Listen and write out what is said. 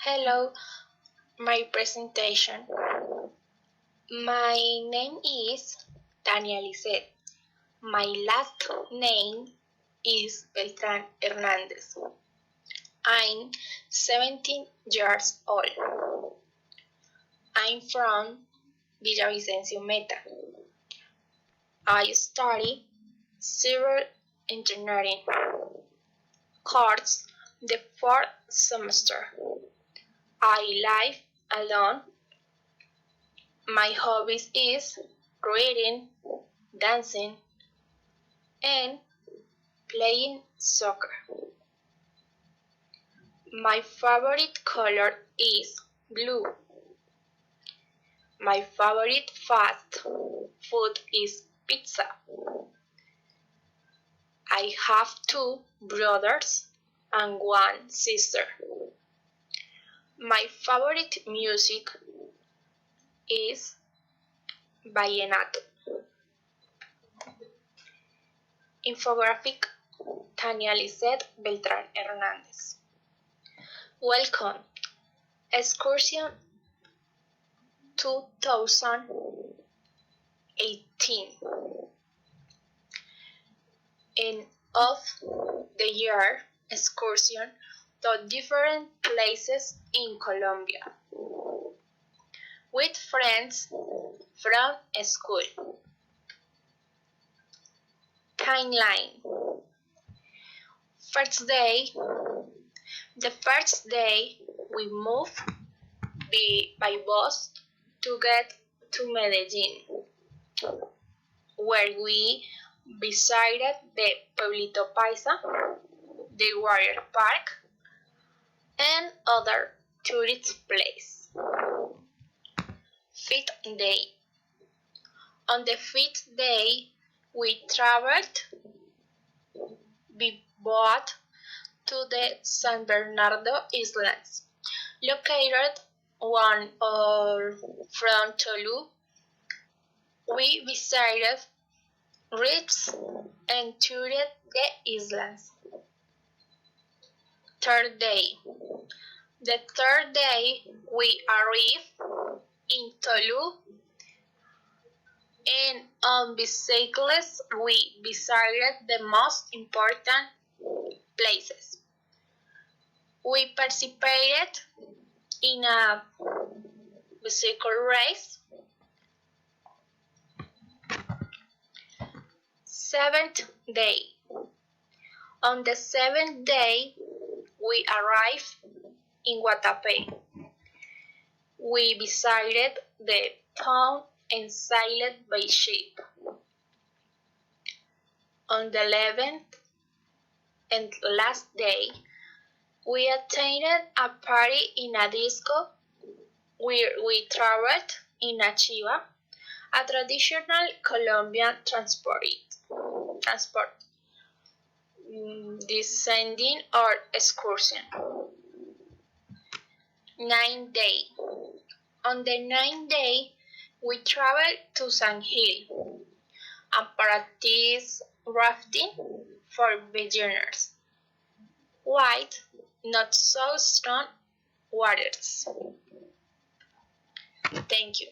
Hello, my presentation. My name is Tania Lisset. My last name is Beltran Hernandez. I'm 17 years old. I'm from Villavicencio Meta. I study civil engineering course the fourth semester. I live alone. My hobbies is reading, dancing, and playing soccer. My favorite color is blue. My favorite fast food is pizza. I have two brothers and one sister. My favorite music is vallenato. Infographic Tania Lisset Beltran Hernandez. Welcome. Excursion 2018. End of the year excursion to different places in Colombia with friends from school. Timeline. The first day we moved by bus to get to Medellin, where we visited the Pueblito Paisa, the water park, and other tourist places. Fifth day. On the fifth day, we traveled by boat to the San Bernardo Islands, located 1 hour from Tolu. We visited reefs and toured the islands. Third day. The third day, we arrived in Tolu, and on bicycles we visited the most important places. We participated in a bicycle race. Seventh day. On the seventh day, we arrived in Guatapé. We visited the town and sailed by ship. On the 11th and last day, we attended a party in a disco where we traveled in a chiva, a traditional Colombian transport, descending or excursion. 9th day. On the 9th day, we traveled to San Gil and practice rafting for beginners. Wide, not so strong waters. Thank you.